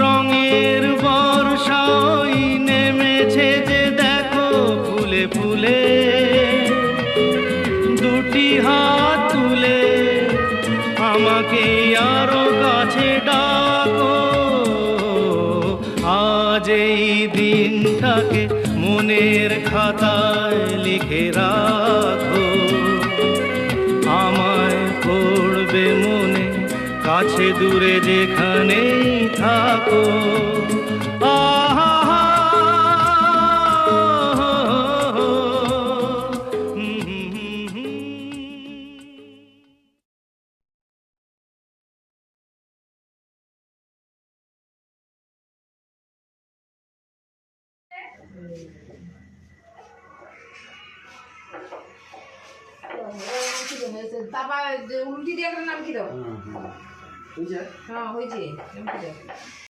রঙের বর্ষাই নেমেছে যে দেখো ফুলে ফুলে, দুটি হাত তুলে আমাকে আরো কাছে ডাকো। আজ এই দিনটাকে মনের খাতায় লিখে রাখো, আমায় পড়বে মনে কাছে দূরে যেখানেই থাকো। তারপর উল্টি দিয়ে নাম কি দাও? হ্যাঁ হয়েছে।